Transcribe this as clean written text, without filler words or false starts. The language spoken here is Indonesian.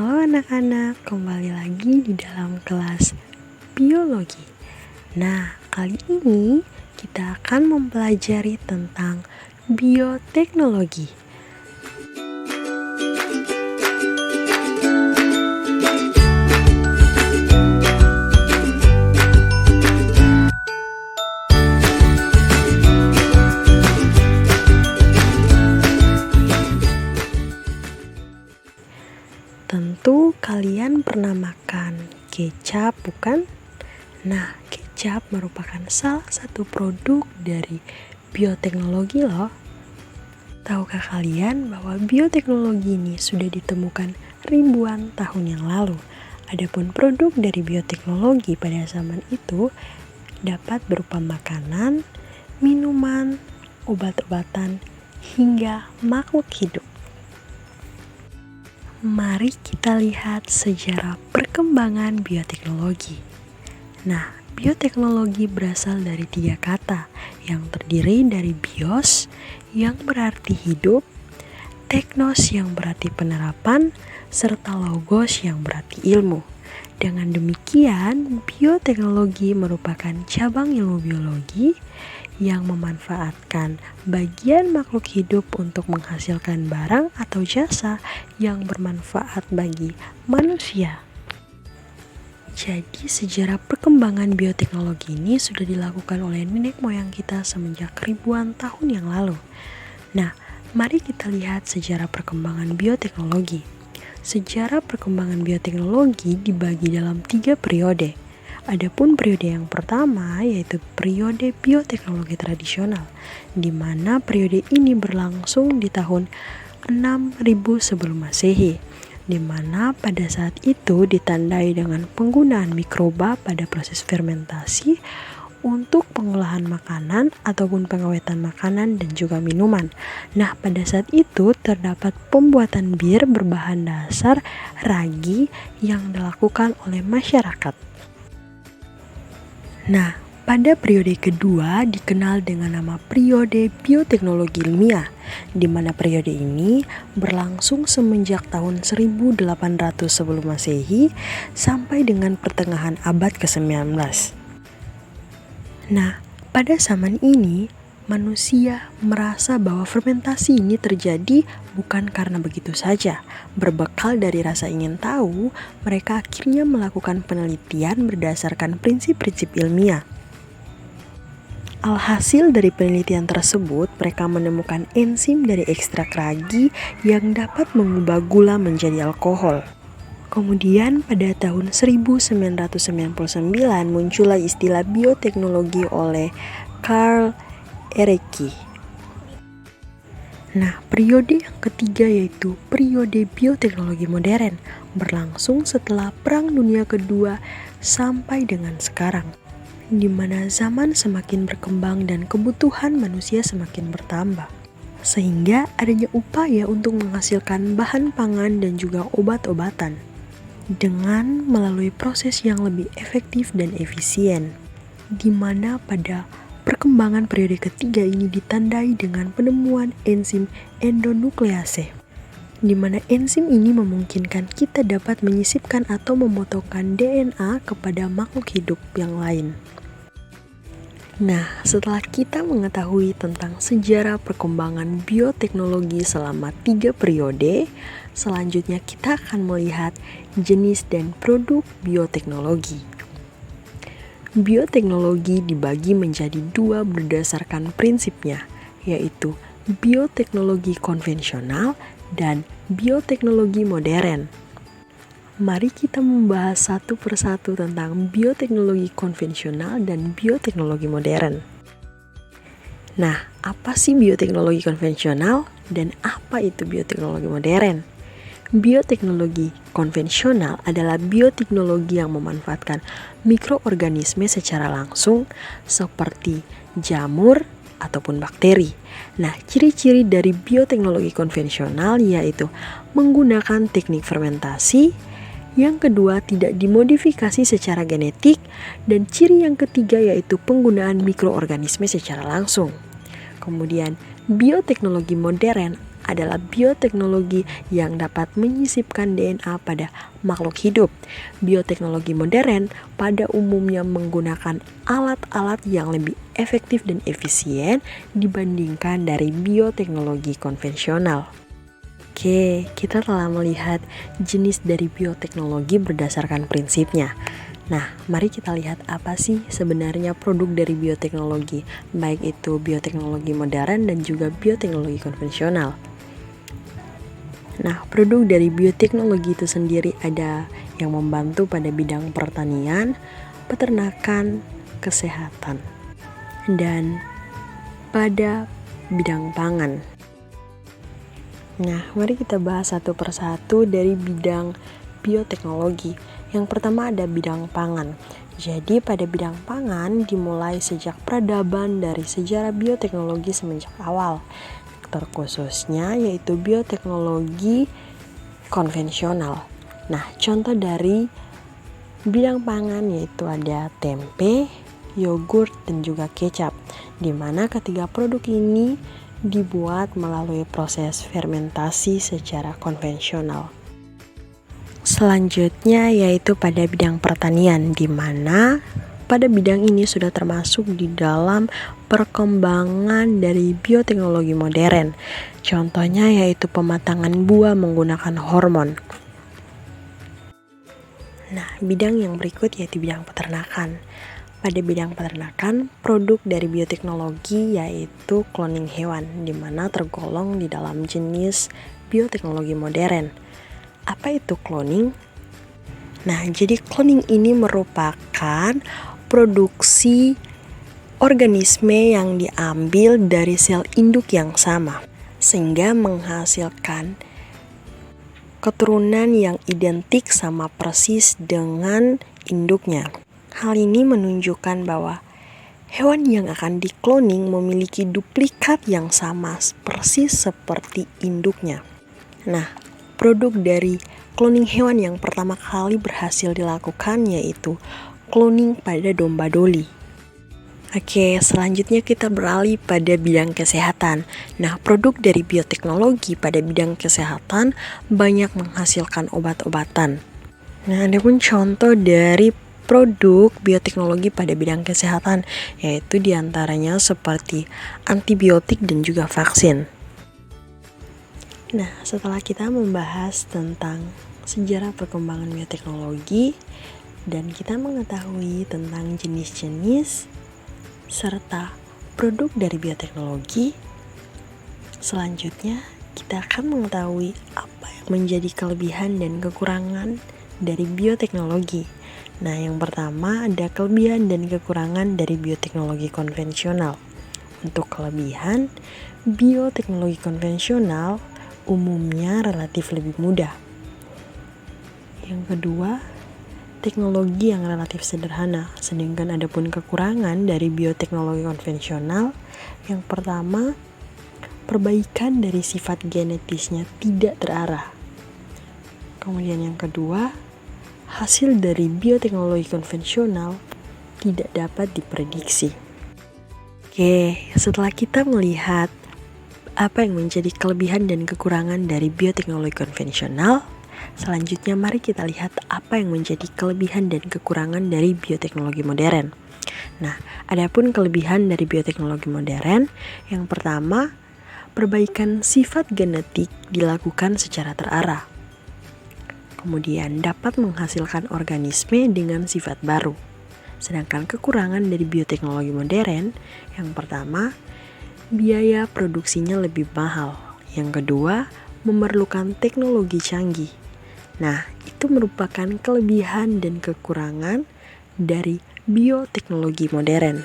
Halo anak-anak, kembali lagi di dalam kelas biologi. Nah, kali ini kita akan mempelajari tentang bioteknologi. Tentu kalian pernah makan kecap, bukan? Nah, kecap merupakan salah satu produk dari bioteknologi loh. Tahukah kalian bahwa bioteknologi ini sudah ditemukan ribuan tahun yang lalu? Adapun produk dari bioteknologi pada zaman itu dapat berupa makanan, minuman, obat-obatan, hingga makhluk hidup. Mari kita lihat sejarah perkembangan bioteknologi. Nah, bioteknologi berasal dari 3 kata yang terdiri dari bios yang berarti hidup, teknos yang berarti penerapan, serta logos yang berarti ilmu. Dengan demikian, bioteknologi merupakan cabang ilmu biologi yang memanfaatkan bagian makhluk hidup untuk menghasilkan barang atau jasa yang bermanfaat bagi manusia. Jadi sejarah perkembangan bioteknologi ini sudah dilakukan oleh nenek moyang kita semenjak ribuan tahun yang lalu. Nah, mari kita lihat sejarah perkembangan bioteknologi. Sejarah perkembangan bioteknologi dibagi dalam 3 periode. Adapun periode yang pertama yaitu periode bioteknologi tradisional, di mana periode ini berlangsung di tahun 6000 sebelum Masehi, di mana pada saat itu ditandai dengan penggunaan mikroba pada proses fermentasi untuk pengolahan makanan ataupun pengawetan makanan dan juga minuman. Nah, pada saat itu terdapat pembuatan bir berbahan dasar ragi yang dilakukan oleh masyarakat. Nah, pada periode kedua dikenal dengan nama periode bioteknologi ilmiah, di mana periode ini berlangsung semenjak tahun 1800 sebelum Masehi sampai dengan pertengahan abad ke-19. Nah, pada zaman ini manusia merasa bahwa fermentasi ini terjadi bukan karena begitu saja. Berbekal dari rasa ingin tahu, mereka akhirnya melakukan penelitian berdasarkan prinsip-prinsip ilmiah. Alhasil dari penelitian tersebut, mereka menemukan enzim dari ekstrak ragi yang dapat mengubah gula menjadi alkohol. Kemudian pada tahun 1999 muncullah istilah bioteknologi oleh Carl Ereky. Nah, periode yang ketiga yaitu periode bioteknologi modern, berlangsung setelah Perang Dunia Kedua sampai dengan sekarang, di mana zaman semakin berkembang dan kebutuhan manusia semakin bertambah, sehingga adanya upaya untuk menghasilkan bahan pangan dan juga obat-obatan dengan melalui proses yang lebih efektif dan efisien, di mana pada perkembangan periode ketiga ini ditandai dengan penemuan enzim endonuklease, di mana enzim ini memungkinkan kita dapat menyisipkan atau memotongkan DNA kepada makhluk hidup yang lain. Nah, setelah kita mengetahui tentang sejarah perkembangan bioteknologi selama 3 periode, selanjutnya kita akan melihat jenis dan produk bioteknologi. Bioteknologi dibagi menjadi 2 berdasarkan prinsipnya, yaitu bioteknologi konvensional dan bioteknologi modern. Mari kita membahas satu persatu tentang bioteknologi konvensional dan bioteknologi modern. Nah, apa sih bioteknologi konvensional dan apa itu bioteknologi modern? Bioteknologi konvensional adalah bioteknologi yang memanfaatkan mikroorganisme secara langsung seperti jamur ataupun bakteri. Nah, ciri-ciri dari bioteknologi konvensional yaitu menggunakan teknik fermentasi, yang kedua tidak dimodifikasi secara genetik, dan ciri yang ketiga yaitu penggunaan mikroorganisme secara langsung. Kemudian bioteknologi modern adalah bioteknologi yang dapat menyisipkan DNA pada makhluk hidup. Bioteknologi modern pada umumnya menggunakan alat-alat yang lebih efektif dan efisien dibandingkan dari bioteknologi konvensional. Oke, kita telah melihat jenis dari bioteknologi berdasarkan prinsipnya. Nah, mari kita lihat apa sih sebenarnya produk dari bioteknologi, baik itu bioteknologi modern dan juga bioteknologi konvensional. Nah, produk dari bioteknologi itu sendiri ada yang membantu pada bidang pertanian, peternakan, kesehatan, dan pada bidang pangan. Nah, mari kita bahas satu persatu dari bidang bioteknologi. Yang pertama ada bidang pangan. Jadi pada bidang pangan dimulai sejak peradaban dari sejarah bioteknologi semenjak awal. Terkhususnya yaitu bioteknologi konvensional. Nah, contoh dari bidang pangan yaitu ada tempe, yogurt, dan juga kecap. Di mana ketiga produk ini dibuat melalui proses fermentasi secara konvensional. Selanjutnya yaitu pada bidang pertanian, di mana pada bidang ini sudah termasuk di dalam perkembangan dari bioteknologi modern. Contohnya yaitu pematangan buah menggunakan hormon. Nah, bidang yang berikut yaitu bidang peternakan. Pada bidang peternakan, produk dari bioteknologi yaitu cloning hewan, di mana tergolong di dalam jenis bioteknologi modern. Apa itu cloning? Nah, jadi cloning ini merupakan produksi organisme yang diambil dari sel induk yang sama, sehingga menghasilkan keturunan yang identik sama persis dengan induknya. Hal ini menunjukkan bahwa hewan yang akan dikloning memiliki duplikat yang sama persis seperti induknya. Nah, produk dari cloning hewan yang pertama kali berhasil dilakukan yaitu cloning pada domba doli. Oke, selanjutnya kita beralih pada bidang kesehatan. Nah, produk dari bioteknologi pada bidang kesehatan banyak menghasilkan obat-obatan. Nah, ada pun contoh dari produk bioteknologi pada bidang kesehatan, yaitu diantaranya seperti antibiotik dan juga vaksin. Nah, setelah kita membahas tentang sejarah perkembangan bioteknologi dan kita mengetahui tentang jenis-jenis serta produk dari bioteknologi, selanjutnya kita akan mengetahui apa yang menjadi kelebihan dan kekurangan dari bioteknologi. Nah, yang pertama ada kelebihan dan kekurangan dari bioteknologi konvensional. Untuk kelebihan, bioteknologi konvensional umumnya relatif lebih mudah. Yang kedua, teknologi yang relatif sederhana. Sedangkan adapun kekurangan dari bioteknologi konvensional, yang pertama, perbaikan dari sifat genetisnya tidak terarah. Kemudian yang kedua, hasil dari bioteknologi konvensional tidak dapat diprediksi. Oke, setelah kita melihat apa yang menjadi kelebihan dan kekurangan dari bioteknologi konvensional, selanjutnya mari kita lihat apa yang menjadi kelebihan dan kekurangan dari bioteknologi modern. Nah, adapun kelebihan dari bioteknologi modern, yang pertama, perbaikan sifat genetik dilakukan secara terarah. Kemudian dapat menghasilkan organisme dengan sifat baru. Sedangkan kekurangan dari bioteknologi modern, yang pertama, biaya produksinya lebih mahal. Yang kedua, memerlukan teknologi canggih. Nah, itu merupakan kelebihan dan kekurangan dari bioteknologi modern.